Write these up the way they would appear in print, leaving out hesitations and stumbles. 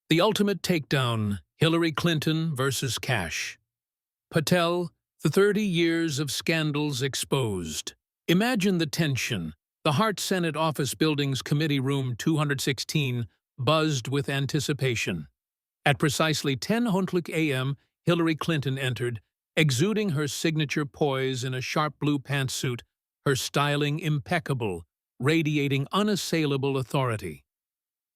The ultimate takedown, Hillary Clinton versus Cash. Patel, the 30 years of scandals exposed. Imagine the tension. The Hart Senate Office Building's Committee Room 216 buzzed with anticipation. At precisely 10:00 a.m., Hillary Clinton entered, exuding her signature poise in a sharp blue pantsuit, her styling impeccable, radiating unassailable authority.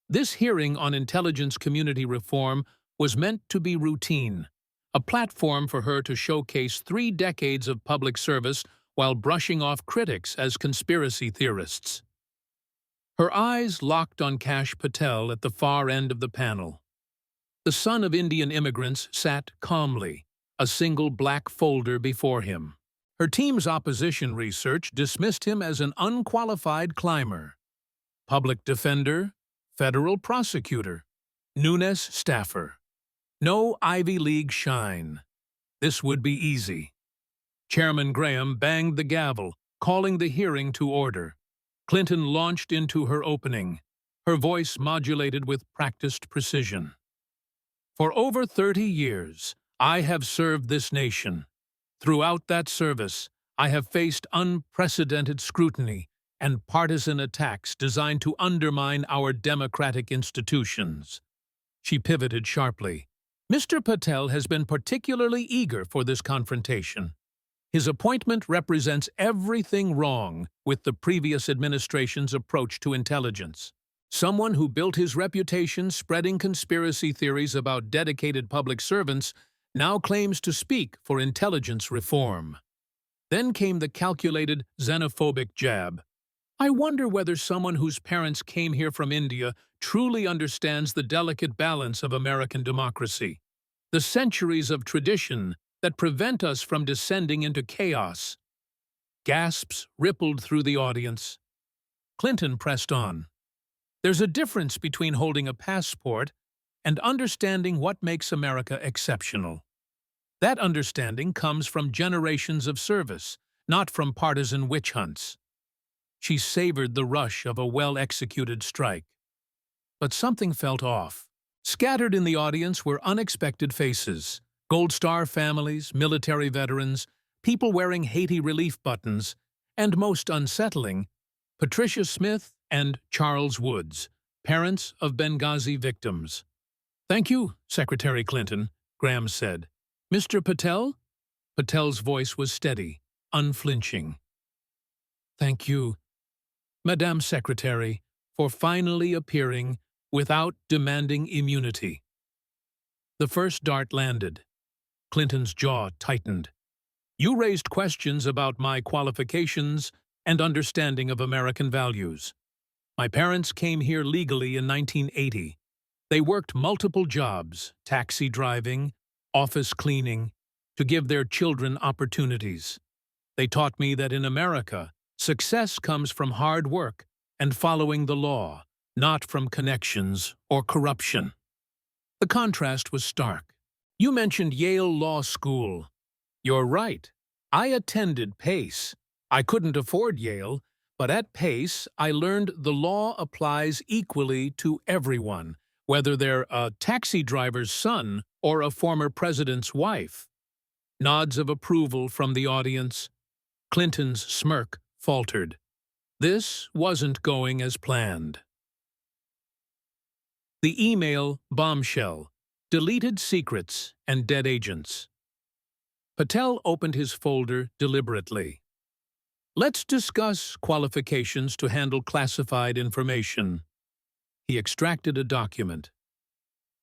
This hearing on intelligence community reform was meant to be routine, a platform for her to showcase 3 decades of public service while brushing off critics as conspiracy theorists. Her eyes locked on Cash Patel at the far end of the panel. The son of Indian immigrants sat calmly, a single black folder before him. Her team's opposition research dismissed him as an unqualified climber. Public defender, federal prosecutor, Nunes staffer. No Ivy League shine. This would be easy. Chairman Graham banged the gavel, calling the hearing to order. Clinton launched into her opening, her voice modulated with practiced precision. For over 30 years, I have served this nation. Throughout that service, I have faced unprecedented scrutiny and partisan attacks designed to undermine our democratic institutions. She pivoted sharply. Mr. Patel has been particularly eager for this confrontation. His appointment represents everything wrong with the previous administration's approach to intelligence. Someone who built his reputation spreading conspiracy theories about dedicated public servants now claims to speak for intelligence reform. Then came the calculated, xenophobic jab. I wonder whether someone whose parents came here from India truly understands the delicate balance of American democracy, the centuries of tradition that prevent us from descending into chaos. Gasps rippled through the audience. Clinton pressed on. There's a difference between holding a passport and understanding what makes America exceptional. That understanding comes from generations of service, not from partisan witch hunts. She savored the rush of a well-executed strike. But something felt off. Scattered in the audience were unexpected faces. Gold Star families, military veterans, people wearing Haiti relief buttons, and most unsettling, Patricia Smith and Charles Woods, parents of Benghazi victims. Thank you, Secretary Clinton, Graham said. Mr. Patel? Patel's voice was steady, unflinching. Thank you, Madame Secretary, for finally appearing without demanding immunity. The first dart landed. Clinton's jaw tightened. You raised questions about my qualifications and understanding of American values. My parents came here legally in 1980. They worked multiple jobs, taxi driving, office cleaning, to give their children opportunities. They taught me that in America, success comes from hard work and following the law, not from connections or corruption. The contrast was stark. You mentioned Yale Law School. You're right. I attended Pace. I couldn't afford Yale, but at Pace, I learned the law applies equally to everyone, whether they're a taxi driver's son or a former president's wife. Nods of approval from the audience. Clinton's smirk faltered. This wasn't going as planned. The email bombshell, deleted secrets and dead agents. Patel opened his folder deliberately. Let's discuss qualifications to handle classified information. He extracted a document.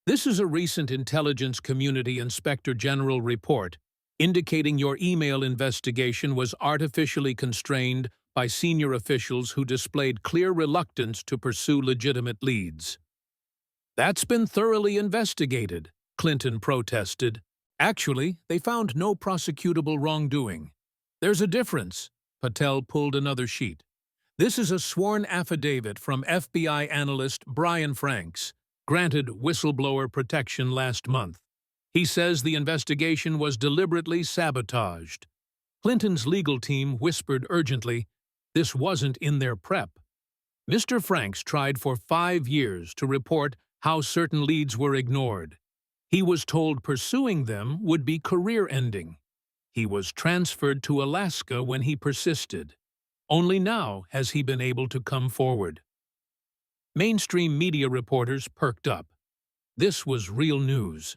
This is a recent Intelligence Community Inspector General report indicating your email investigation was artificially constrained by senior officials who displayed clear reluctance to pursue legitimate leads. That's been thoroughly investigated, Clinton protested. Actually, they found no prosecutable wrongdoing. There's a difference. Patel pulled another sheet. This is a sworn affidavit from FBI analyst Brian Franks, granted whistleblower protection last month. He says the investigation was deliberately sabotaged. Clinton's legal team whispered urgently, this wasn't in their prep. Mr. Franks tried for 5 years to report how certain leads were ignored. He was told pursuing them would be career-ending. He was transferred to Alaska when he persisted. Only now has he been able to come forward. Mainstream media reporters perked up. This was real news.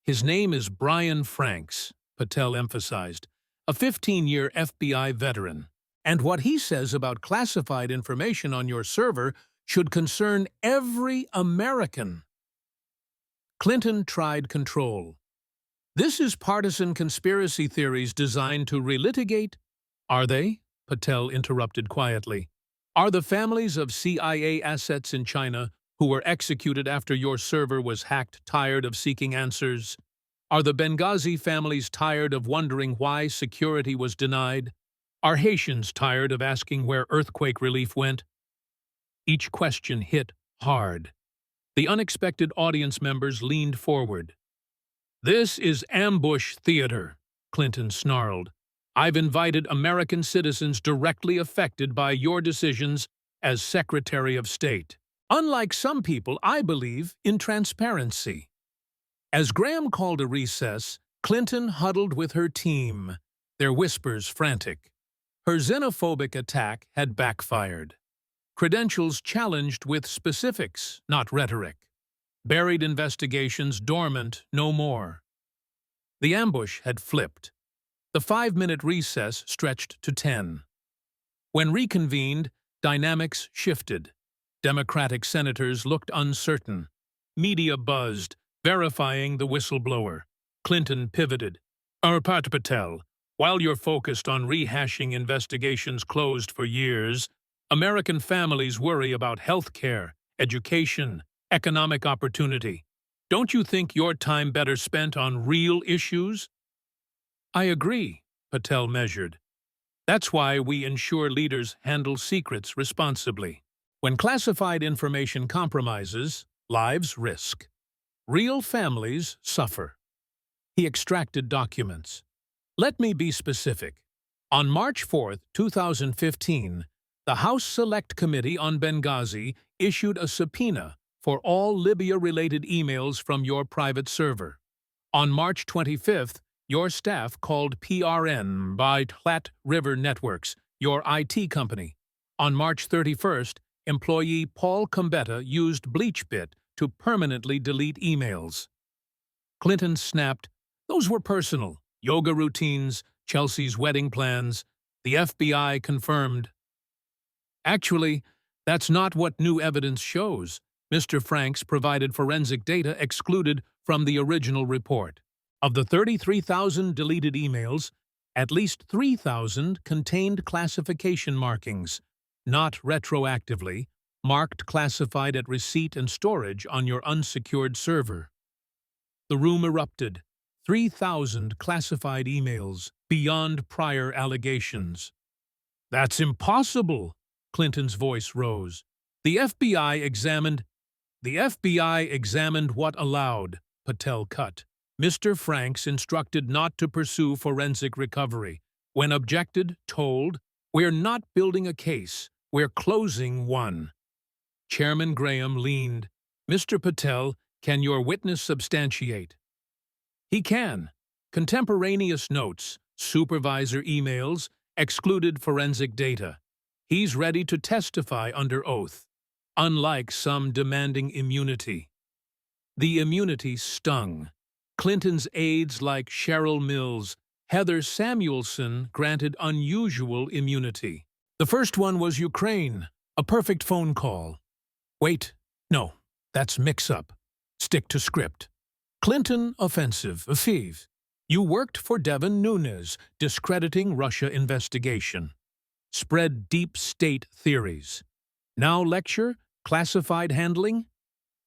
His name is Brian Franks, Patel emphasized, a 15-year FBI veteran. And what he says about classified information on your server should concern every American. Clinton tried control. This is partisan conspiracy theories designed to relitigate. Are they? Patel interrupted quietly. Are the families of CIA assets in China who were executed after your server was hacked tired of seeking answers? Are the Benghazi families tired of wondering why security was denied? Are Haitians tired of asking where earthquake relief went? Each question hit hard. The unexpected audience members leaned forward. This is ambush theater, Clinton snarled. I've invited American citizens directly affected by your decisions as Secretary of State. Unlike some people, I believe in transparency. As Graham called a recess, Clinton huddled with her team, their whispers frantic. Her xenophobic attack had backfired. Credentials challenged with specifics, not rhetoric. Buried investigations dormant no more. The ambush had flipped. The 5-minute recess stretched to 10. When reconvened, dynamics shifted. Democratic senators looked uncertain. Media buzzed, verifying the whistleblower. Clinton pivoted. Patel, while you're focused on rehashing investigations closed for years, American families worry about health care, education, economic opportunity. Don't you think your time better spent on real issues? I agree, Patel measured. That's why we ensure leaders handle secrets responsibly. When classified information compromises, lives risk. Real families suffer. He extracted documents. Let me be specific. On March 4, 2015, the House Select Committee on Benghazi issued a subpoena for all Libya-related emails from your private server. On March 25th, your staff called PRN by Platte River Networks, your IT company. On March 31st, employee Paul Combetta used BleachBit to permanently delete emails. Clinton snapped, those were personal. Yoga routines, Chelsea's wedding plans. The FBI confirmed. Actually, that's not what new evidence shows. Mr. Franks provided forensic data excluded from the original report. Of the 33,000 deleted emails, at least 3,000 contained classification markings, not retroactively, marked classified at receipt and storage on your unsecured server. The room erupted. 3,000 classified emails beyond prior allegations. That's impossible, Clinton's voice rose. The FBI examined what allowed, Patel cut. Mr. Franks instructed not to pursue forensic recovery. When objected, told, we're not building a case, we're closing one. Chairman Graham leaned. Mr. Patel, can your witness substantiate? He can. Contemporaneous notes, supervisor emails, excluded forensic data. He's ready to testify under oath, unlike some demanding immunity. The immunity stung. Clinton's aides like Cheryl Mills, Heather Samuelson granted unusual immunity. The first one was Ukraine, a perfect phone call. Wait, no, that's mix-up. Stick to script. Clinton offensive, Afiv. You worked for Devin Nunes, discrediting Russia investigation. Spread deep state theories. Now lecture, classified handling?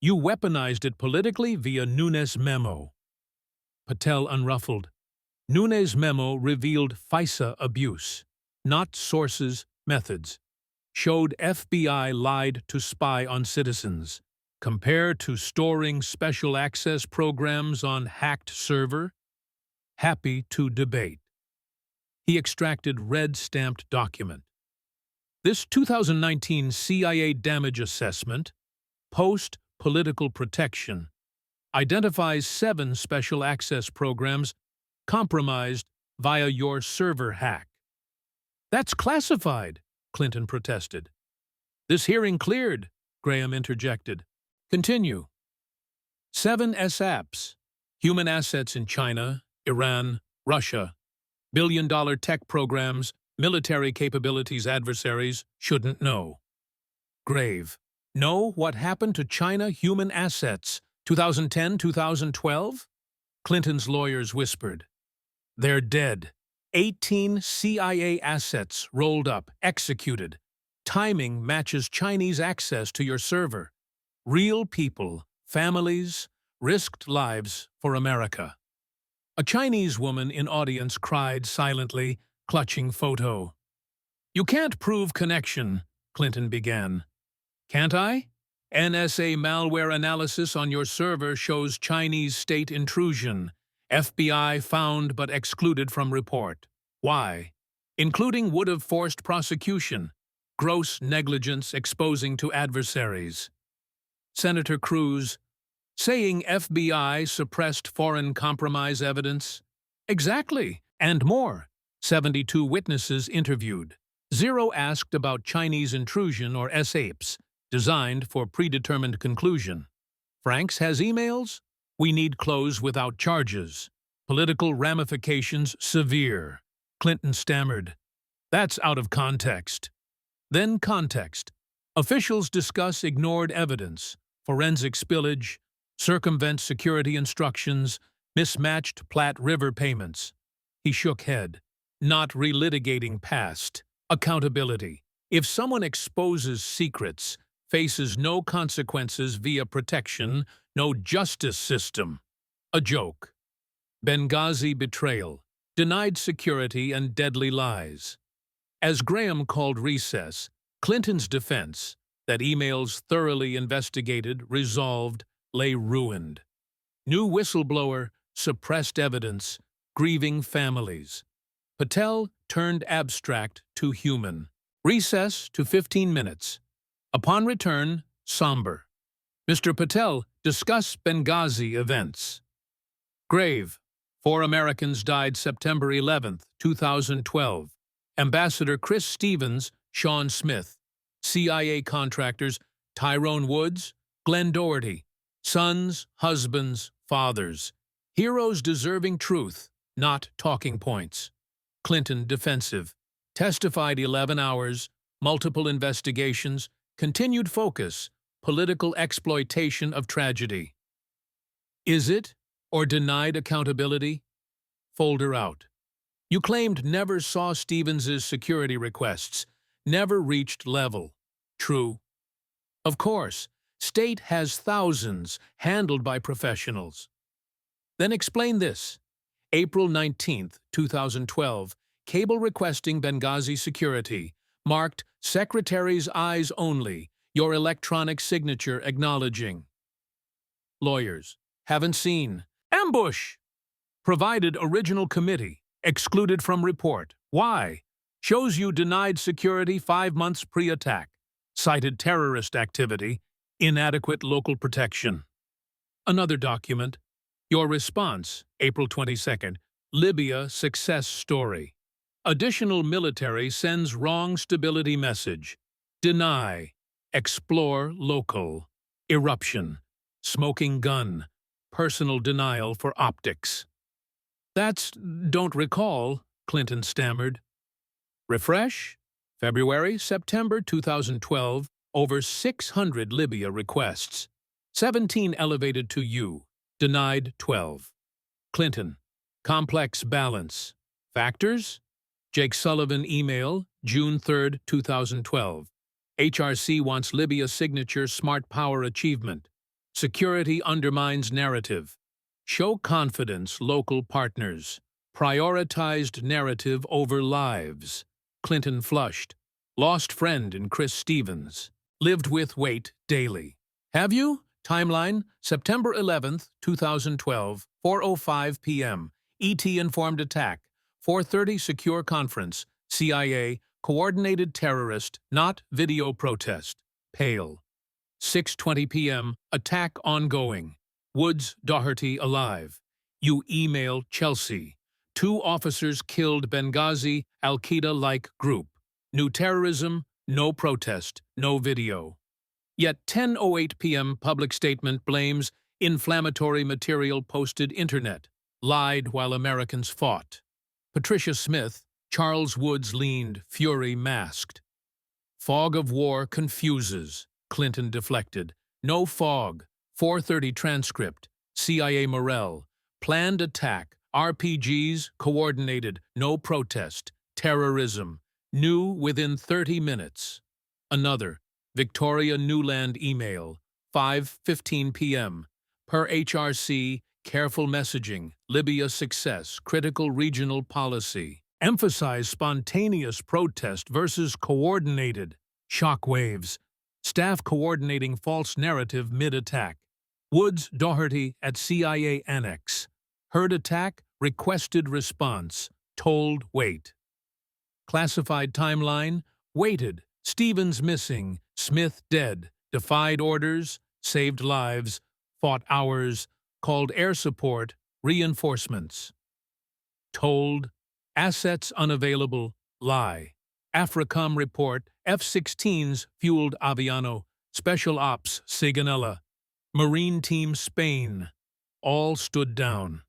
You weaponized it politically via Nunes memo. Patel unruffled. Nunes memo revealed FISA abuse, not sources, methods. Showed FBI lied to spy on citizens. Compared to storing special access programs on hacked server? Happy to debate. He extracted red-stamped document. This 2019 CIA damage assessment, post political protection. Identifies 7 special access programs compromised via your server hack. That's classified, Clinton protested. This hearing cleared, Graham interjected. Continue. 7 SAPs, human assets in China, Iran, Russia, billion-dollar tech programs, military capabilities adversaries shouldn't know. Grave. Know what happened to China human assets, 2010-2012? Clinton's lawyers whispered. They're dead. 18 CIA assets rolled up, executed. Timing matches Chinese access to your server. Real people, families, risked lives for America. A Chinese woman in audience cried silently, clutching photo. You can't prove connection, Clinton began. Can't I? NSA malware analysis on your server shows Chinese state intrusion. FBI found but excluded from report. Why? Including would have forced prosecution. Gross negligence exposing to adversaries. Senator Cruz, saying FBI suppressed foreign compromise evidence? Exactly, and more. 72 witnesses interviewed. 0 asked about Chinese intrusion or SAPs, designed for predetermined conclusion. Franks has emails? We need close without charges. Political ramifications severe. Clinton stammered. That's out of context. Then context. Officials discuss ignored evidence, forensic spillage, circumvent security instructions, mismatched Platte River payments. He shook head. Not relitigating past. Accountability. If someone exposes secrets, faces no consequences via protection, no justice system. A joke. Benghazi betrayal. Denied security and deadly lies. As Graham called recess, Clinton's defense, that emails thoroughly investigated, resolved, lay ruined. New whistleblower, suppressed evidence, grieving families. Patel turned abstract to human. Recess to 15 minutes. Upon return, somber. Mr. Patel, discuss Benghazi events. Grave. 4 Americans died September 11, 2012. Ambassador Chris Stevens, Sean Smith. CIA contractors Tyrone Woods, Glenn Doherty. Sons, husbands, fathers. Heroes deserving truth, not talking points. Clinton defensive. Testified 11 hours, multiple investigations, continued focus, political exploitation of tragedy. Is it, or denied accountability? Folder out. You claimed never saw Stevens's security requests, never reached level. True. Of course, state has thousands, handled by professionals. Then explain this. April 19, 2012, cable requesting Benghazi security, marked Secretary's eyes only, your electronic signature acknowledging. Lawyers, haven't seen. Ambush! Provided original committee, excluded from report. Why? Shows you denied security 5 months pre-attack. Cited terrorist activity, inadequate local protection. Another document. Your response, April 22nd, Libya success story. Additional military sends wrong stability message. Deny. Explore local. Eruption. Smoking gun. Personal denial for optics. That's don't recall, Clinton stammered. Refresh. February, September 2012, over 600 Libya requests. 17 elevated to you. Denied 12. Clinton. Complex balance. Factors? Jake Sullivan email, June 3, 2012. HRC wants Libya signature smart power achievement. Security undermines narrative. Show confidence local partners. Prioritized narrative over lives. Clinton flushed. Lost friend in Chris Stevens. Lived with wait daily. Have you? Timeline, September 11, 2012, 4:05 p.m. ET-informed attack. 4:30 secure conference. CIA, coordinated terrorist, not video protest. Pale. 6:20 p.m., attack ongoing. Woods, Doherty alive. You email Chelsea. 2 officers killed Benghazi, Al-Qaeda-like group. New terrorism, no protest, no video. Yet 10:08 p.m. public statement blames inflammatory material posted internet. Lied while Americans fought. Patricia Smith, Charles Woods leaned, fury masked. Fog of war confuses. Clinton deflected. No fog. 4:30 transcript. CIA Morel. Planned attack. RPGs coordinated. No protest. Terrorism. New within 30 minutes. Another. Victoria Newland email. 5:15 p.m. Per HRC, careful messaging. Libya success. Critical regional policy. Emphasize spontaneous protest versus coordinated. Shockwaves. Staff coordinating false narrative mid-attack. Woods, Doherty at CIA Annex. Heard attack, requested response. Told wait. Classified timeline, waited. Stevens missing. Smith dead. Defied orders, saved lives. Fought hours. Called air support, reinforcements. Told, assets unavailable, lie. AFRICOM report, F-16s fueled Aviano, Special Ops, Sigonella. Marine Team Spain. All stood down.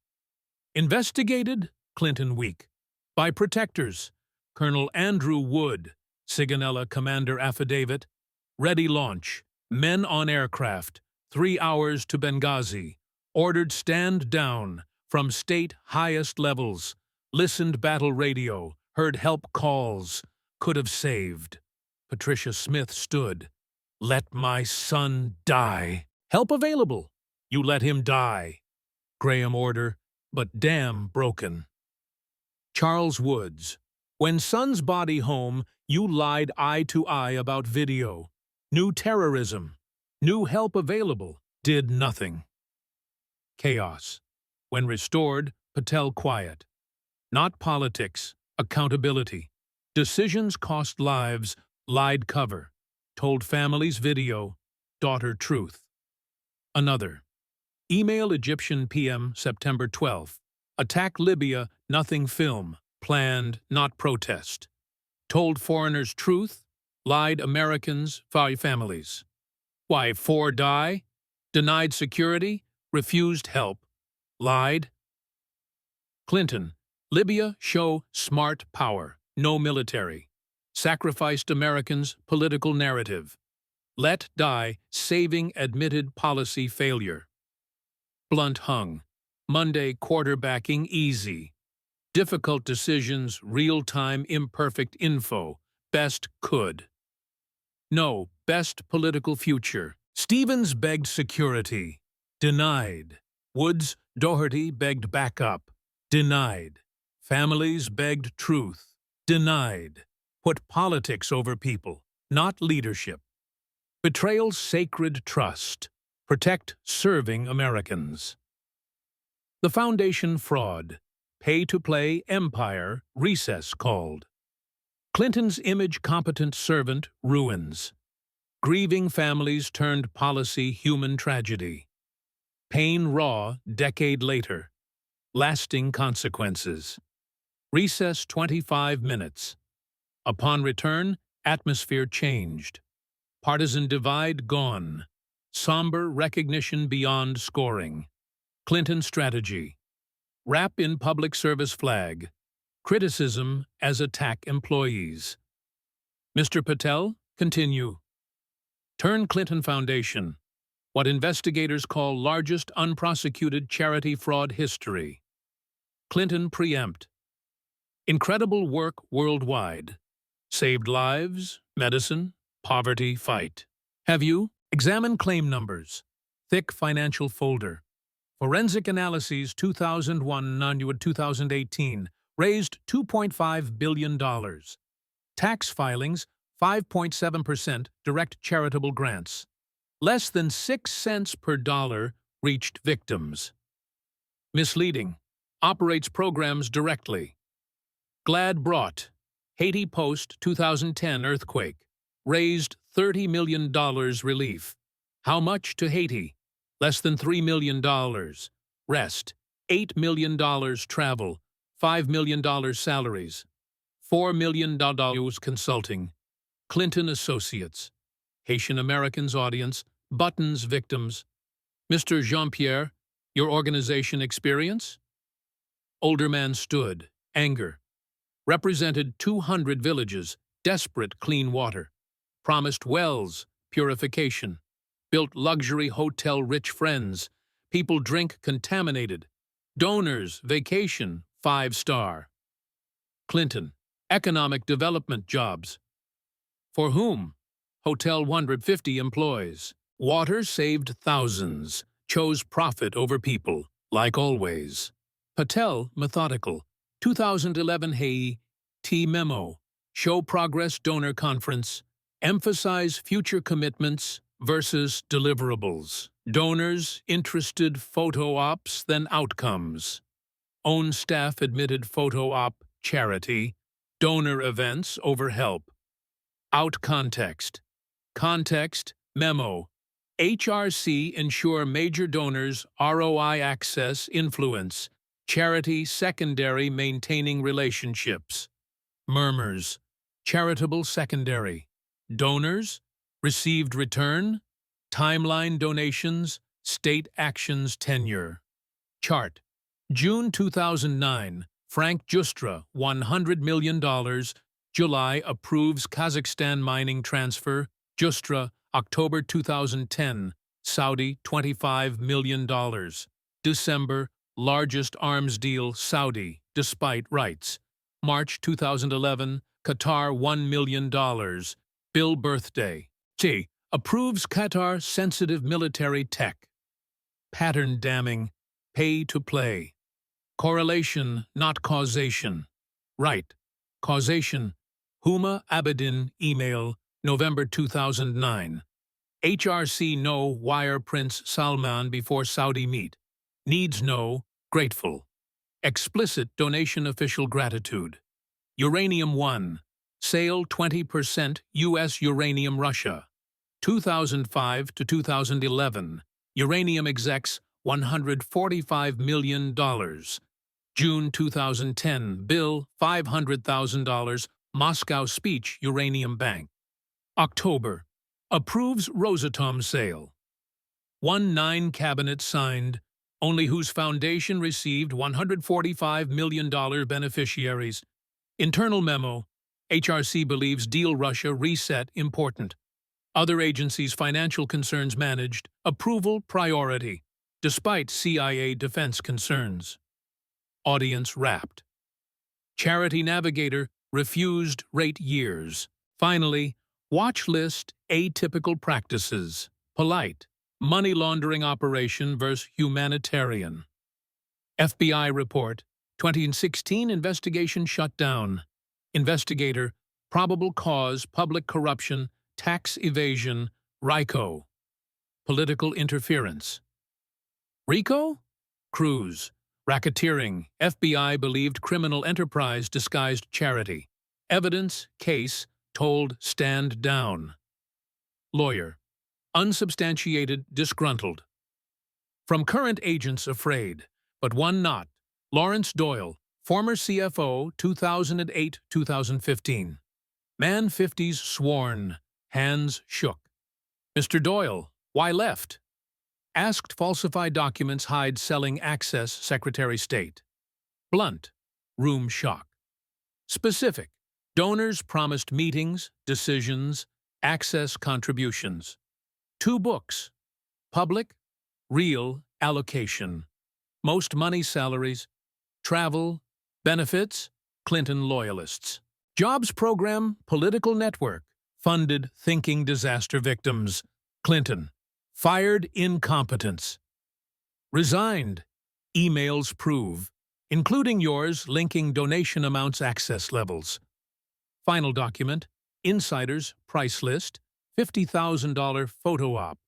Investigated, Clinton weak. By protectors, Colonel Andrew Wood, Sigonella Commander Affidavit. Ready launch. Men on aircraft. 3 hours to Benghazi. Ordered stand down. From state highest levels. Listened battle radio. Heard help calls. Could have saved. Patricia Smith stood. Let my son die. Help available. You let him die. Graham order, but dam broken. Charles Woods. When son's body home, you lied eye to eye about video. New terrorism. New help available. Did nothing. Chaos. When restored, Patel quiet. Not politics, accountability. Decisions cost lives, lied cover. Told families video, daughter truth. Another. Email Egyptian PM September 12th. Attack Libya, nothing film. Planned, not protest. Told foreigners truth, lied Americans, 5 families. Why 4 die? Denied security, refused help. Lied. Clinton. Libya show smart power, no military. Sacrificed Americans, political narrative. Let die, saving admitted policy failure. Blunt hung. Monday quarterbacking easy. Difficult decisions, real-time imperfect info. Best could. No, best political future. Stevens begged security. Denied. Woods, Doherty begged backup. Denied. Families begged truth. Denied. Put politics over people, not leadership. Betrayal sacred trust. Protect serving Americans. The Foundation fraud. Pay-to-play empire, recess called. Clinton's image competent servant ruins. Grieving families turned policy human tragedy. Pain raw decade later. Lasting consequences. Recess 25 minutes. Upon return, atmosphere changed. Partisan divide gone. Somber recognition beyond scoring. Clinton strategy. Wrap in public service flag. Criticism as attack employees. Mr. Patel, continue. Turn Clinton Foundation. What investigators call largest unprosecuted charity fraud history. Clinton preempt. Incredible work worldwide. Saved lives, medicine, poverty fight. Have you? Examine claim numbers. Thick financial folder. Forensic analyses 2001-2018 raised $2.5 billion. Tax filings 5.7% direct charitable grants. Less than 6 cents per dollar reached victims. Misleading. Operates programs directly. Glad brought. Haiti Post 2010 earthquake. Raised $30 million relief. How much to Haiti? Less than $3 million. Rest, $8 million travel, $5 million salaries, $4 million consulting. Clinton Associates. Haitian Americans audience, Buttons victims. Mr. Jean-Pierre, your organization experience? Older man stood, anger. Represented 200 villages, desperate clean water. Promised wells, purification. Built luxury hotel rich friends. People drink contaminated. Donors, vacation, 5-star. Clinton, economic development jobs. For whom? Hotel 150 employees. Water saved thousands. Chose profit over people, like always. Patel, methodical. 2011 Haiti memo. Show progress donor conference. Emphasize future commitments versus deliverables. Donors interested photo ops than outcomes. Own staff admitted photo op charity. Donor events over help. Out context. Context, memo. HRC ensure major donors ROI access influence. Charity secondary maintaining relationships. Murmurs. Charitable secondary. Donors. Received return. Timeline donations. State actions tenure. Chart. June 2009. Frank Justra, $100 million. July approves Kazakhstan mining transfer. Justra, October 2010. Saudi, $25 million. December, largest arms deal Saudi, despite rights. March 2011, Qatar $1 million. Bill birthday. T. Approves Qatar sensitive military tech. Pattern damming. Pay to play. Correlation, not causation. Right. Causation. Huma Abedin, email, November 2009. HRC no wire Prince Salman before Saudi meet. Needs no, grateful. Explicit donation official gratitude. Uranium 1. Sale 20% U.S. uranium Russia. 2005 to 2011. Uranium execs $145 million. June 2010. Bill $500,000. Moscow speech Uranium Bank. October. Approves Rosatom sale. 1-9 cabinet signed. Only whose foundation received $145 million beneficiaries. Internal memo. HRC believes deal Russia reset important. Other agencies' financial concerns managed. Approval priority, despite CIA defense concerns. Audience wrapped. Charity navigator refused rate years. Finally, watch list atypical practices. Polite. Money laundering operation versus humanitarian. FBI report. 2016 investigation shut down. Investigator. Probable cause public corruption, tax evasion, RICO. Political interference. RICO? Cruz. Racketeering. FBI believed criminal enterprise disguised charity. Evidence, case, told stand down. Lawyer. Unsubstantiated, disgruntled. From current agents afraid, but one not. Lawrence Doyle, former CFO, 2008-2015. Man 50s sworn, hands shook. Mr. Doyle, why left? Asked falsified documents hide selling access Secretary State. Blunt, room shock. Specific, donors promised meetings, decisions, access contributions. 2 books. Public, real, allocation. Most money salaries. Travel, benefits, Clinton loyalists. Jobs program, political network. Funded thinking disaster victims. Clinton. Fired incompetence. Resigned. Emails prove, including yours linking donation amounts access levels. Final document. Insiders price list. $50,000 photo op.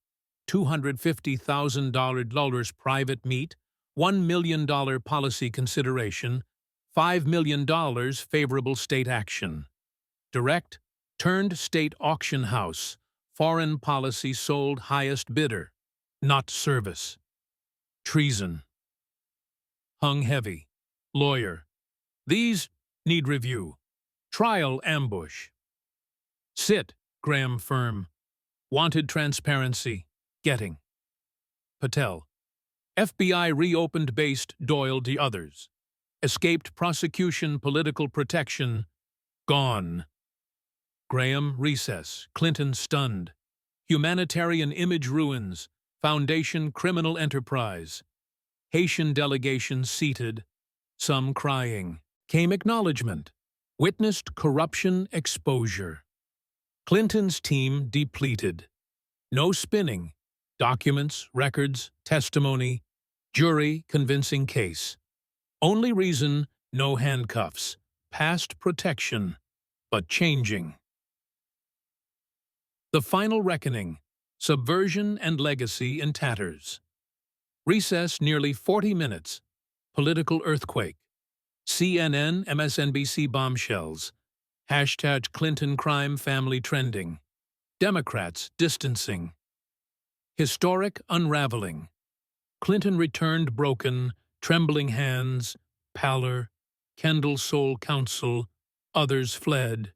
$250,000 private meet. $1 million policy consideration. $5 million favorable state action. Direct. Turned state auction house. Foreign policy sold highest bidder, not service. Treason. Hung heavy. Lawyer. These need review. Trial ambush. Sit, Graham firm. Wanted transparency. Getting. Patel. FBI reopened based Doyle the others. Escaped prosecution, political protection. Gone. Graham recess. Clinton stunned. Humanitarian image ruins. Foundation criminal enterprise. Haitian delegation seated. Some crying. Came acknowledgement. Witnessed corruption exposure. Clinton's team depleted. No spinning. Documents, records, testimony. Jury convincing case. Only reason, no handcuffs. Past protection, but changing. The final reckoning. Subversion and legacy in tatters. Recess nearly 40 minutes. Political earthquake. CNN, MSNBC bombshells. Hashtag Clinton crime family trending. Democrats distancing. Historic unraveling. Clinton returned broken, trembling hands, pallor, Kendall sole counsel, others fled.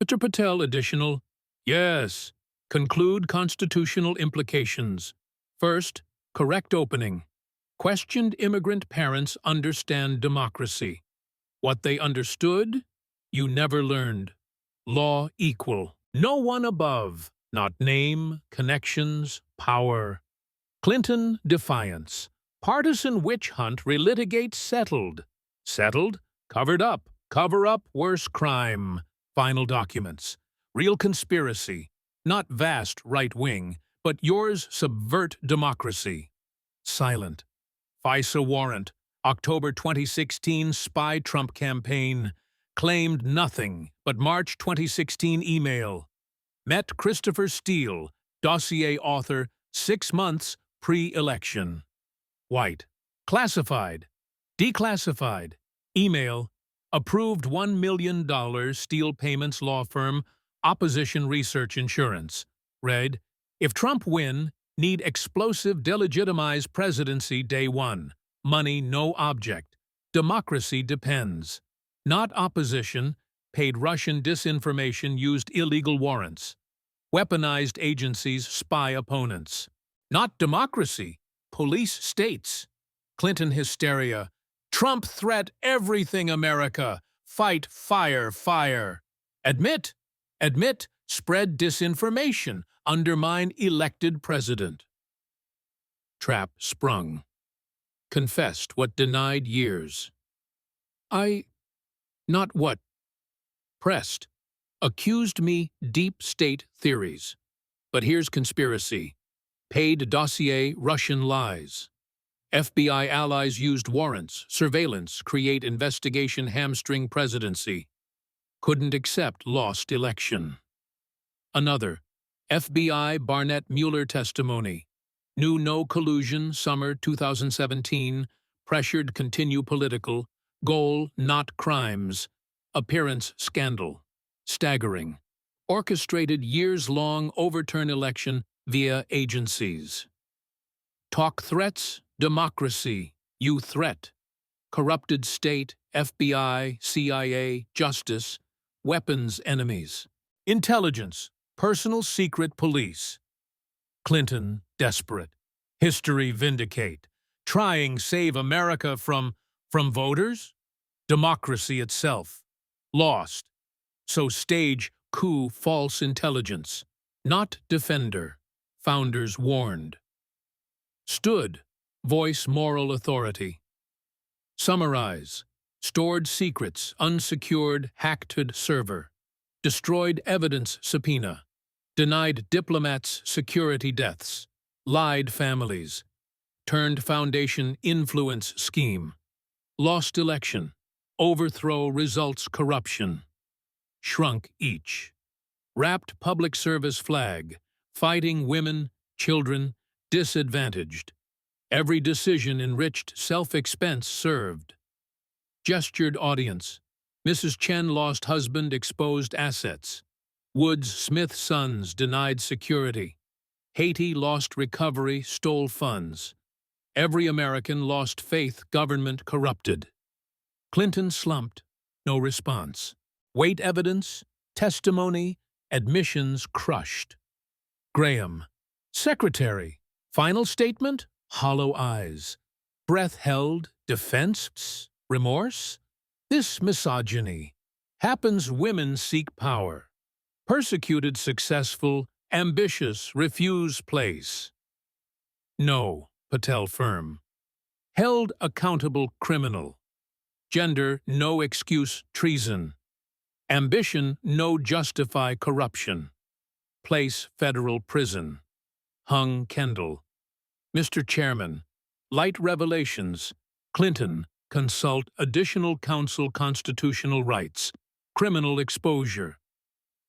Mr. Patel additional, yes, conclude constitutional implications. First, correct opening. Questioned immigrant parents understand democracy. What they understood, you never learned. Law equal. No one above. Not name, connections, power. Clinton defiance. Partisan witch hunt relitigate settled. Settled, covered up. Cover up worse crime. Final documents. Real conspiracy. Not vast right wing, but yours subvert democracy. Silent. FISA warrant. October 2016 spy Trump campaign. Claimed nothing but March 2016 email. Met Christopher Steele, dossier author, 6 months pre-election. White. Classified. Declassified. Email. Approved $1 million Steele Payments Law Firm, Opposition Research Insurance. Read, if Trump win, need explosive delegitimize presidency day one. Money no object. Democracy depends. Not opposition, paid Russian disinformation used illegal warrants. Weaponized agencies spy opponents. Not democracy, police states. Clinton hysteria. Trump threat everything America. Fight, fire, fire. Admit, spread disinformation. Undermine elected president. Trap sprung. Confessed what denied years. Not what? Pressed. Accused me deep state theories. But here's conspiracy. Paid dossier Russian lies. FBI allies used warrants, surveillance, create investigation hamstring presidency. Couldn't accept lost election. Another. FBI Barnett Mueller testimony. Knew no collusion, summer 2017. Pressured continue political. Goal not crimes. Appearance scandal. Staggering. Orchestrated years-long overturn election via agencies. Talk threats, democracy, you threat. Corrupted state, FBI, CIA, justice, weapons enemies. Intelligence, personal secret police. Clinton desperate. History vindicate. Trying save America from voters? Democracy itself. Lost. So stage coup false intelligence. Not defender. Founders warned. Stood. Voice moral authority. Summarize. Stored secrets, unsecured, hacked server. Destroyed evidence subpoena. Denied diplomats security deaths. Lied families. Turned foundation influence scheme. Lost election. Overthrow results corruption. Shrunk each. Wrapped public service flag. Fighting women, children, disadvantaged. Every decision enriched self-expense served. Gestured audience. Mrs. Chen lost husband exposed assets. Woods Smith's sons denied security. Haiti lost recovery, stole funds. Every American lost faith, government corrupted. Clinton slumped, no response. Weight evidence, testimony, admissions crushed. Graham, secretary, final statement, hollow eyes. Breath held, defense, remorse? This misogyny. Happens women seek power. Persecuted successful, ambitious, refuse place. No, Patel firm. Held accountable criminal. Gender no excuse treason. Ambition no justify corruption. Place federal prison. Hung Kendall. Mr. Chairman, light revelations. Clinton, consult additional counsel constitutional rights. Criminal exposure.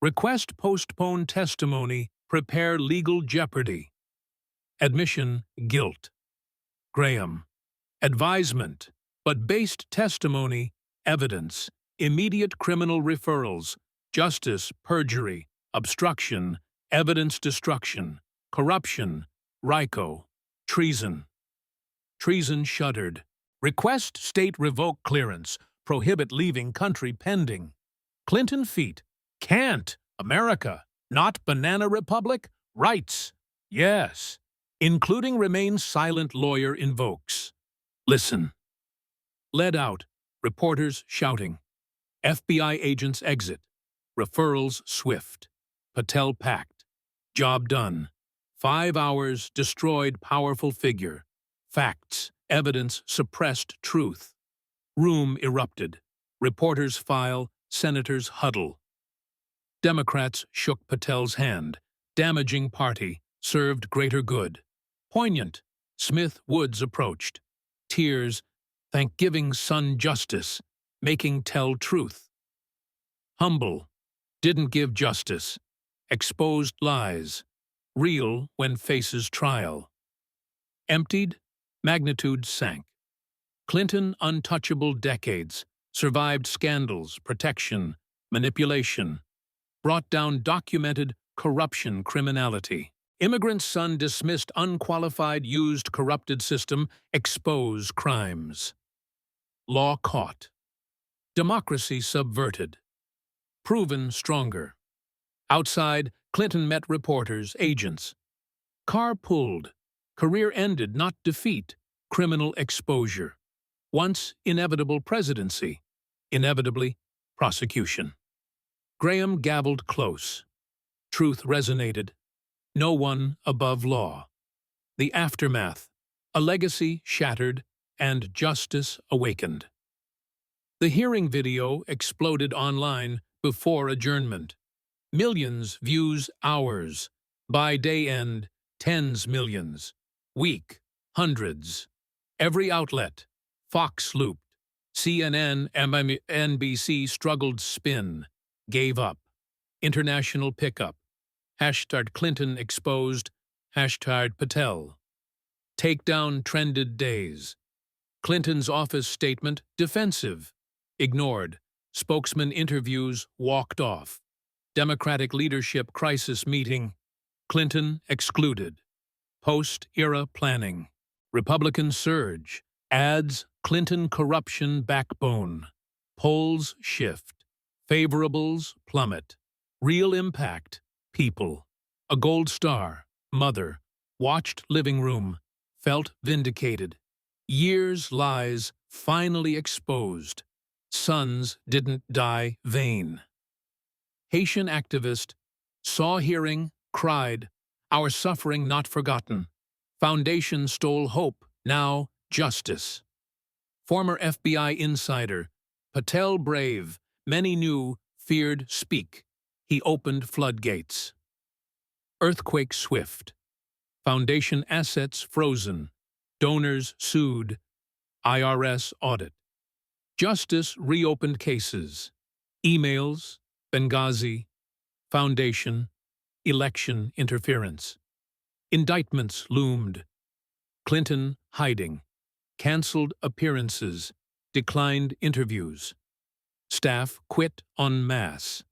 Request postpone testimony. Prepare legal jeopardy. Admission guilt. Graham. Advisement, but based testimony, evidence, immediate criminal referrals, justice, perjury, obstruction, evidence destruction, corruption, RICO, treason. Treason shuddered. Request state revoke clearance, prohibit leaving country pending. Clinton feat. Can't. America. Not Banana Republic. Rights. Yes. Including remain silent lawyer invokes. Listen. Led out. Reporters shouting. FBI agents exit. Referrals swift. Patel packed. Job done. 5 hours destroyed powerful figure. Facts, evidence suppressed truth. Room erupted. Reporters file, senators huddle. Democrats shook Patel's hand. Damaging party, served greater good. Poignant. Smith Woods approached. Tears, thanksgiving son justice, making tell truth. Humble, didn't give justice, exposed lies, real when faces trial. Emptied, magnitude sank. Clinton untouchable decades, survived scandals, protection, manipulation, brought down documented corruption criminality. Immigrant son dismissed unqualified used corrupted system, expose crimes. Law caught. Democracy subverted. Proven stronger. Outside, Clinton met reporters, agents. Car pulled. Career ended, not defeat. Criminal exposure. Once inevitable presidency. Inevitably, prosecution. Graham gavelled close. Truth resonated. No one above law. The aftermath. A legacy shattered and justice awakened. The hearing video exploded online before adjournment. Millions views hours. By day end, tens millions. Week, hundreds. Every outlet. Fox looped. CNN, NBC struggled spin. Gave up. International pickup. Hashtag Clinton exposed. Hashtag Patel. Takedown trended days. Clinton's office statement defensive. Ignored. Spokesman interviews walked off. Democratic leadership crisis meeting. Clinton excluded. Post-era planning. Republican surge. Adds Clinton corruption backbone. Polls shift. Favorables plummet. Real impact. People. A gold star. Mother. Watched living room. Felt vindicated. Years' lies finally exposed. Sons didn't die vain. Haitian activist. Saw hearing, cried. Our suffering not forgotten. Foundation stole hope, now justice. Former FBI insider. Patel brave. Many knew, feared speak. He opened floodgates. Earthquake swift. Foundation assets frozen. Donors sued. IRS audit. Justice reopened cases. Emails, Benghazi, Foundation, election interference. Indictments loomed. Clinton hiding. Cancelled appearances. Declined interviews. Staff quit en masse.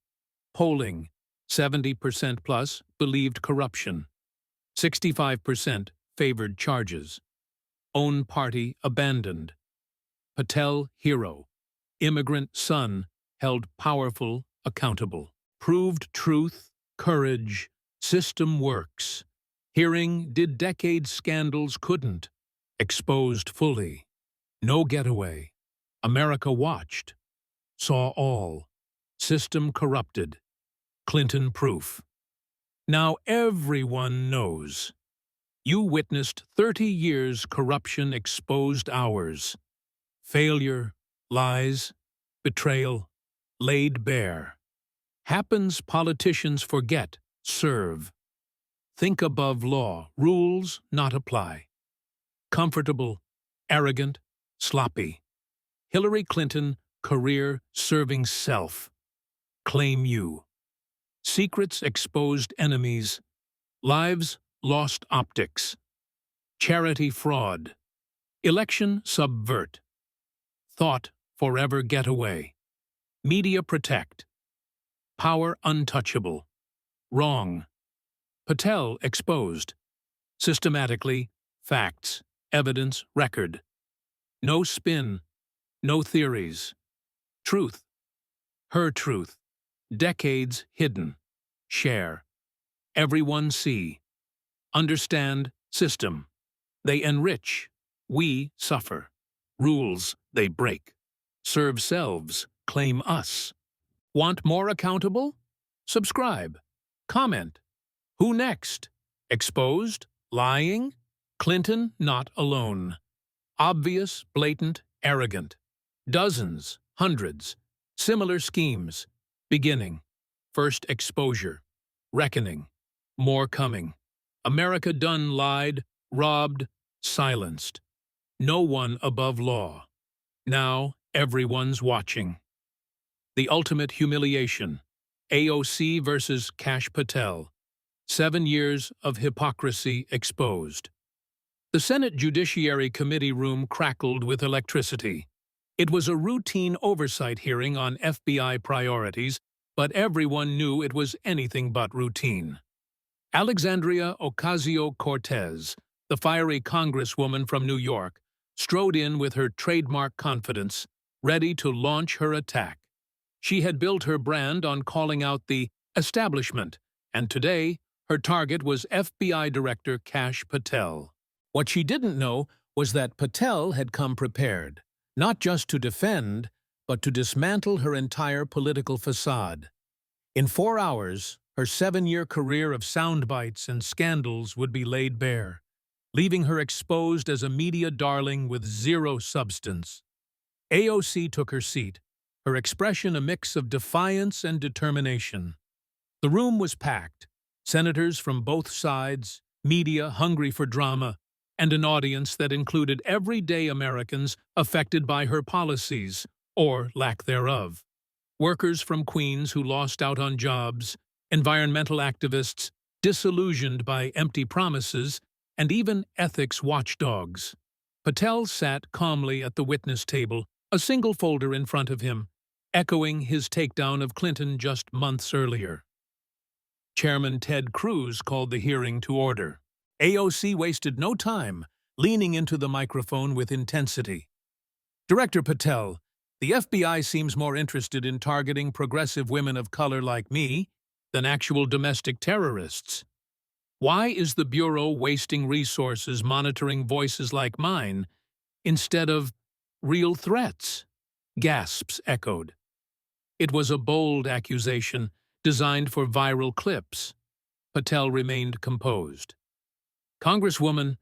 Polling. 70% plus believed corruption. 65% favored charges. Own party abandoned. Patel hero. Immigrant son held powerful accountable. Proved truth, courage, system works. Hearing did decades scandals couldn't. Exposed fully. No getaway. America watched. Saw all. System corrupted. Clinton proof. Now everyone knows. You witnessed 30 years corruption exposed ours. Failure, lies, betrayal, laid bare. Happens politicians forget, serve. Think above law, rules not apply. Comfortable, arrogant, sloppy. Hillary Clinton, career serving self. Claim you. Secrets exposed enemies. Lives lost optics. Charity fraud. Election subvert. Thought forever get away. Media protect. Power untouchable. Wrong. Patel exposed. Systematically, facts, evidence, record. No spin, no theories. Truth. Her truth. Decades hidden. Share. Everyone see. Understand system. They enrich. We suffer. Rules they break. Serve selves. Claim us. Want more accountable? Subscribe. Comment. Who next? Exposed? Lying? Clinton not alone. Obvious, blatant, arrogant. Dozens, hundreds. Similar schemes. Beginning. First exposure. Reckoning. More coming. America done lied, robbed, silenced. No one above law. Now everyone's watching. The ultimate humiliation. AOC versus Kash Patel. 7 years of hypocrisy exposed. The Senate Judiciary Committee room crackled with electricity. It was a routine oversight hearing on FBI priorities, but everyone knew it was anything but routine. Alexandria Ocasio-Cortez, the fiery congresswoman from New York, strode in with her trademark confidence, ready to launch her attack. She had built her brand on calling out the establishment, and today her target was FBI Director Kash Patel. What she didn't know was that Patel had come prepared, not just to defend, but to dismantle her entire political facade. In 4 hours, her 7-year career of soundbites and scandals would be laid bare, leaving her exposed as a media darling with zero substance. AOC took her seat, her expression a mix of defiance and determination. The room was packed, senators from both sides, media hungry for drama, and an audience that included everyday Americans affected by her policies, or lack thereof. Workers from Queens who lost out on jobs, environmental activists disillusioned by empty promises, and even ethics watchdogs. Patel sat calmly at the witness table, a single folder in front of him, echoing his takedown of Clinton just months earlier. Chairman Ted Cruz called the hearing to order. AOC wasted no time, leaning into the microphone with intensity. Director Patel, the FBI seems more interested in targeting progressive women of color like me than actual domestic terrorists. Why is the Bureau wasting resources monitoring voices like mine instead of real threats? Gasps echoed. It was a bold accusation designed for viral clips. Patel remained composed. Congresswoman,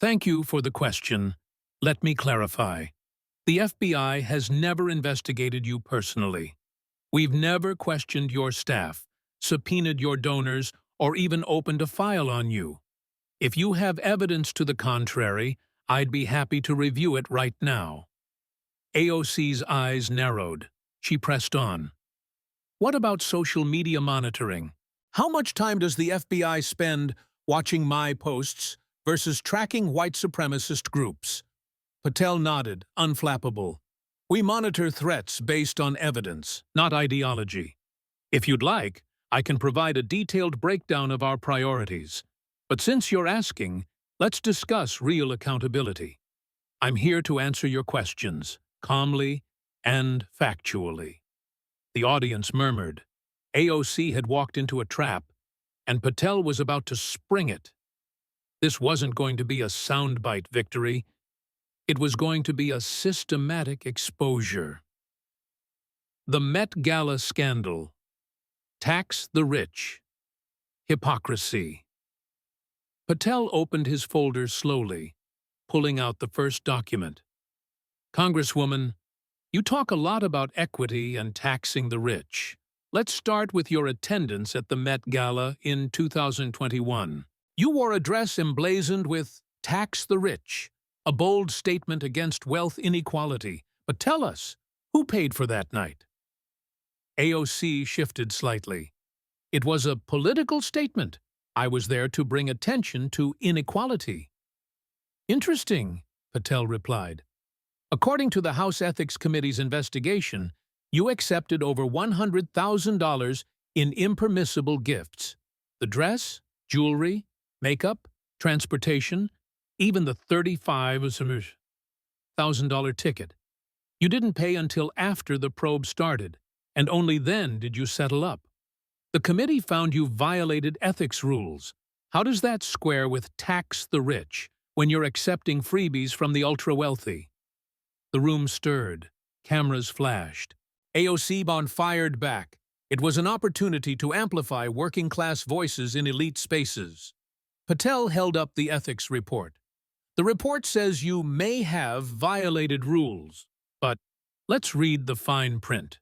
thank you for the question. Let me clarify. The FBI has never investigated you personally. We've never questioned your staff, subpoenaed your donors, or even opened a file on you. If you have evidence to the contrary, I'd be happy to review it right now. AOC's eyes narrowed. She pressed on. What about social media monitoring? How much time does the FBI spend watching my posts versus tracking white supremacist groups? Patel nodded, unflappable. We monitor threats based on evidence, not ideology. If you'd like, I can provide a detailed breakdown of our priorities. But since you're asking, let's discuss real accountability. I'm here to answer your questions, calmly and factually. The audience murmured. AOC had walked into a trap, and Patel was about to spring it. This wasn't going to be a soundbite victory. It was going to be a systematic exposure. The Met Gala scandal. Tax the rich. Hypocrisy. Patel opened his folder slowly, pulling out the first document. Congresswoman, you talk a lot about equity and taxing the rich. Let's start with your attendance at the Met Gala in 2021. You wore a dress emblazoned with "Tax the Rich," a bold statement against wealth inequality. But tell us, who paid for that night? AOC shifted slightly. It was a political statement. I was there to bring attention to inequality. Interesting, Patel replied. According to the House Ethics Committee's investigation, you accepted over $100,000 in impermissible gifts. The dress, jewelry, makeup, transportation, even the $35,000 ticket. You didn't pay until after the probe started, and only then did you settle up. The committee found you violated ethics rules. How does that square with tax the rich when you're accepting freebies from the ultra-wealthy? The room stirred. Cameras flashed. AOC Bond fired back. It was an opportunity to amplify working-class voices in elite spaces. Patel held up the ethics report. The report says you may have violated rules, but let's read the fine print.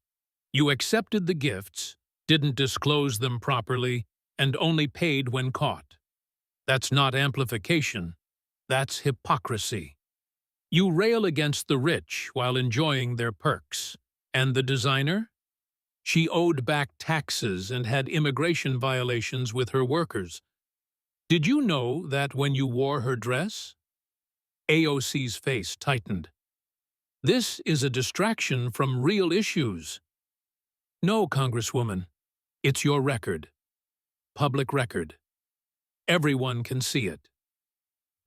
You accepted the gifts, didn't disclose them properly, and only paid when caught. That's not amplification. That's hypocrisy. You rail against the rich while enjoying their perks. And the designer? She owed back taxes and had immigration violations with her workers. Did you know that when you wore her dress? AOC's face tightened. This is a distraction from real issues. No, Congresswoman. It's your record. Public record. Everyone can see it.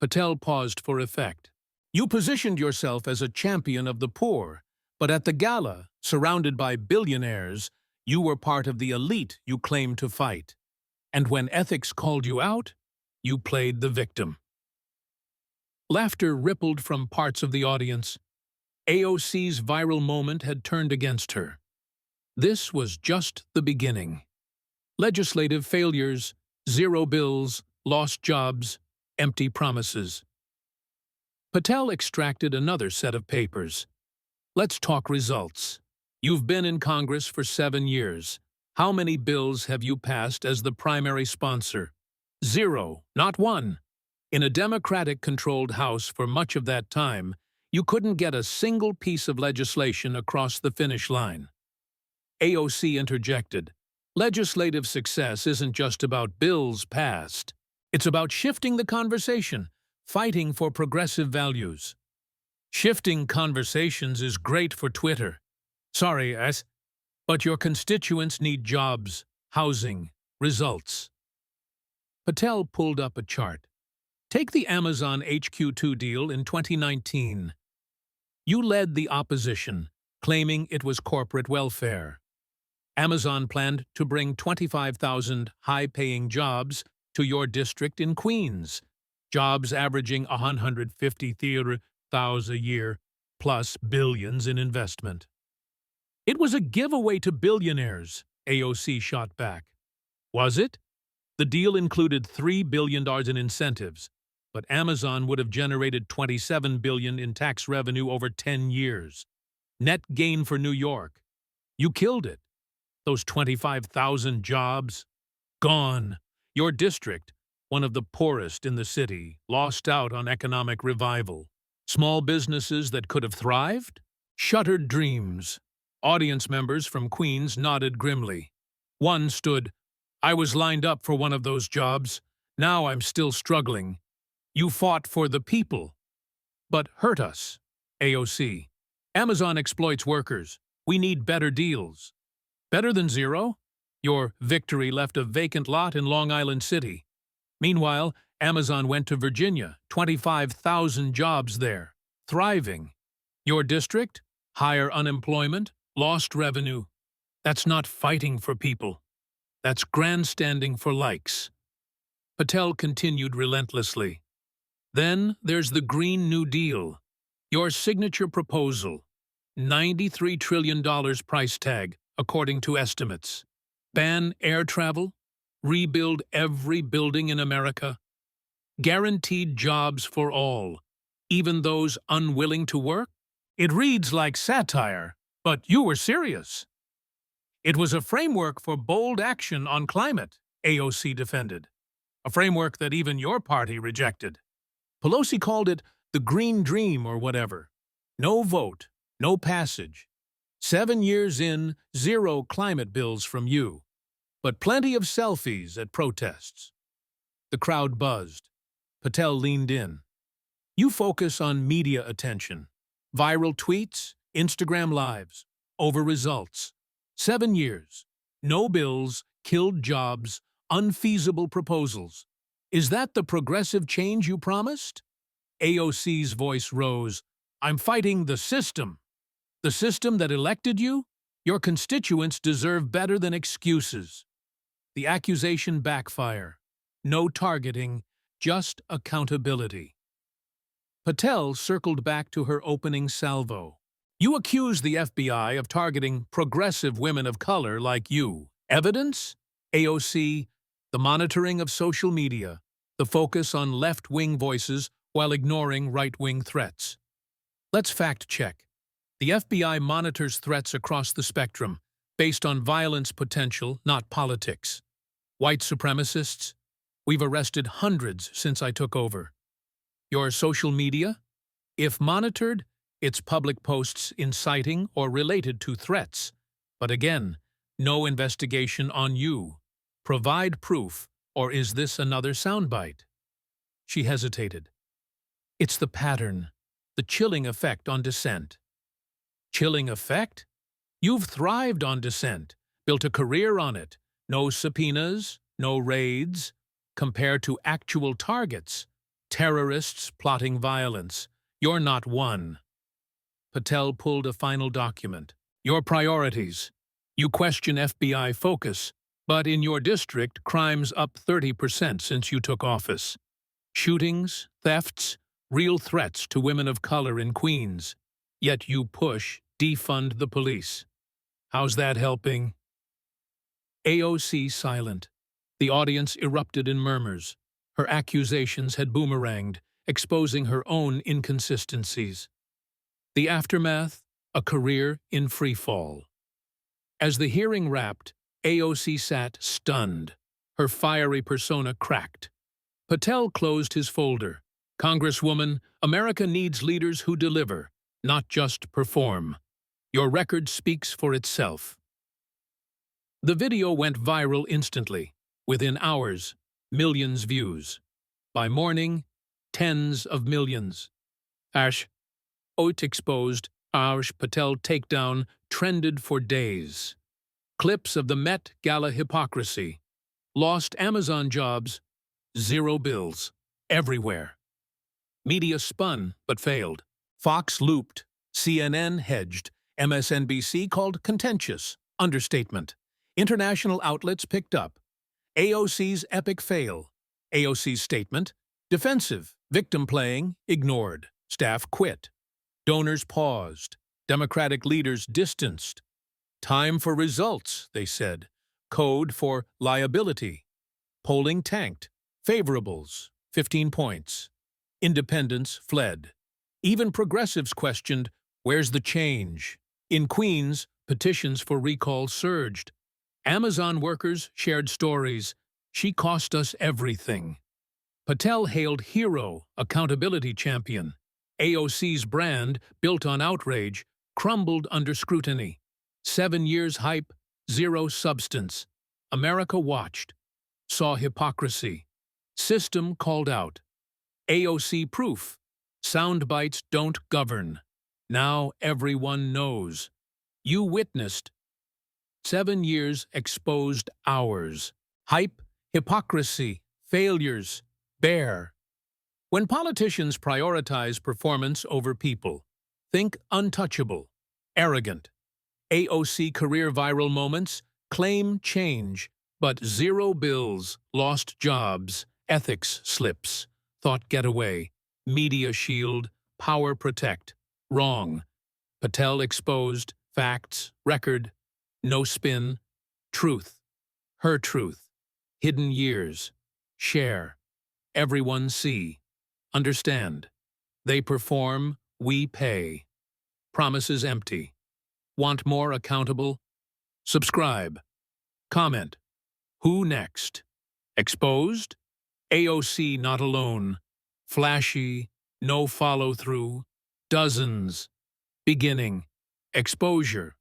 Patel paused for effect. You positioned yourself as a champion of the poor, but at the gala, surrounded by billionaires, you were part of the elite you claimed to fight. And when ethics called you out, you played the victim. Laughter rippled from parts of the audience. AOC's viral moment had turned against her. This was just the beginning. Legislative failures, zero bills, lost jobs, empty promises. Patel extracted another set of papers. Let's talk results. You've been in Congress for 7 years. How many bills have you passed as the primary sponsor? 0, not 1. In a Democratic-controlled House for much of that time, you couldn't get a single piece of legislation across the finish line. AOC interjected. Legislative success isn't just about bills passed. It's about shifting the conversation, fighting for progressive values. Shifting conversations is great for Twitter. Sorry, but your constituents need jobs, housing, results. Patel pulled up a chart. Take the Amazon HQ2 deal in 2019. You led the opposition, claiming it was corporate welfare. Amazon planned to bring 25,000 high-paying jobs to your district in Queens, jobs averaging 150,000 a year, plus billions in investment. It was a giveaway to billionaires, AOC shot back. Was it? The deal included $3 billion in incentives, but Amazon would have generated $27 billion in tax revenue over 10 years. Net gain for New York. You killed it. Those 25,000 jobs? Gone. Your district, one of the poorest in the city, lost out on economic revival. Small businesses that could have thrived? Shuttered dreams. Audience members from Queens nodded grimly. One stood, I was lined up for one of those jobs. Now I'm still struggling. You fought for the people. But hurt us. AOC. Amazon exploits workers. We need better deals. Better than zero? Your victory left a vacant lot in Long Island City. Meanwhile, Amazon went to Virginia, 25,000 jobs there, thriving. Your district? Higher unemployment, lost revenue. That's not fighting for people. That's grandstanding for likes. Patel continued relentlessly. Then there's the Green New Deal. Your signature proposal. $93 trillion price tag, according to estimates. Ban air travel. Rebuild every building in America. Guaranteed jobs for all, even those unwilling to work. It reads like satire, but you were serious. It was a framework for bold action on climate, AOC defended. A framework that even your party rejected. Pelosi called it the Green Dream or whatever. No vote, no passage. 7 years in, 0 climate bills from you. But plenty of selfies at protests. The crowd buzzed. Patel leaned in. You focus on media attention. Viral tweets, Instagram lives, over results. 7 years. No bills, killed jobs, unfeasible proposals. Is that the progressive change you promised? AOC's voice rose. I'm fighting the system. The system that elected you? Your constituents deserve better than excuses. The accusation backfire. No targeting, just accountability. Patel circled back to her opening salvo. You accuse the FBI of targeting progressive women of color like you. Evidence? AOC, the monitoring of social media, the focus on left-wing voices while ignoring right-wing threats. Let's fact-check. The FBI monitors threats across the spectrum, based on violence potential, not politics. White supremacists? We've arrested hundreds since I took over. Your social media? If monitored, it's public posts inciting or related to threats. But again, no investigation on you. Provide proof, or is this another soundbite? She hesitated. It's the pattern, the chilling effect on dissent. Chilling effect? You've thrived on dissent, built a career on it. No subpoenas, no raids. Compared to actual targets, terrorists plotting violence, you're not one. Patel pulled a final document. Your priorities. You question FBI focus, but in your district, crime's up 30% since you took office. Shootings, thefts, real threats to women of color in Queens. Yet you push, defund the police. How's that helping? AOC silent. The audience erupted in murmurs. Her accusations had boomeranged, exposing her own inconsistencies. The aftermath, a career in freefall. As the hearing wrapped, AOC sat stunned. Her fiery persona cracked. Patel closed his folder. Congresswoman, America needs leaders who deliver, not just perform. Your record speaks for itself. The video went viral instantly. Within hours, millions views. By morning, tens of millions. Oit exposed, Patel takedown trended for days. Clips of the Met Gala hypocrisy. Lost Amazon jobs, 0 bills. Everywhere. Media spun, but failed. Fox looped, CNN hedged, MSNBC called contentious, understatement. International outlets picked up. AOC's epic fail. AOC's statement, defensive, victim playing, ignored. Staff quit. Donors paused. Democratic leaders distanced. Time for results, they said. Code for liability. Polling tanked. Favorables, 15 points. Independents fled. Even progressives questioned, where's the change? In Queens, petitions for recall surged. Amazon workers shared stories. She cost us everything. Patel hailed hero, accountability champion. AOC's brand, built on outrage, crumbled under scrutiny. 7 years hype, 0 substance. America watched, saw hypocrisy. System called out. AOC proof. Sound bites don't govern. Now everyone knows. You witnessed. 7 years exposed hours. Hype, hypocrisy, failures, bear. When politicians prioritize performance over people, think untouchable, arrogant. AOC career viral moments claim change, but zero bills, lost jobs, ethics slips, thought getaway, media shield, power protect. Wrong. Patel exposed, facts, record, no spin, truth, her truth, hidden years, share, everyone see, understand. They perform, we pay. Promises empty. Want more accountable? Subscribe. Comment. Who next? Exposed? AOC not alone. Flashy, no follow-through. Dozens. Beginning. Exposure.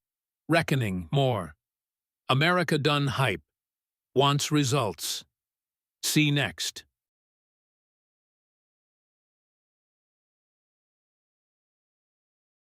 Reckoning more. America done hype. Wants results. See next.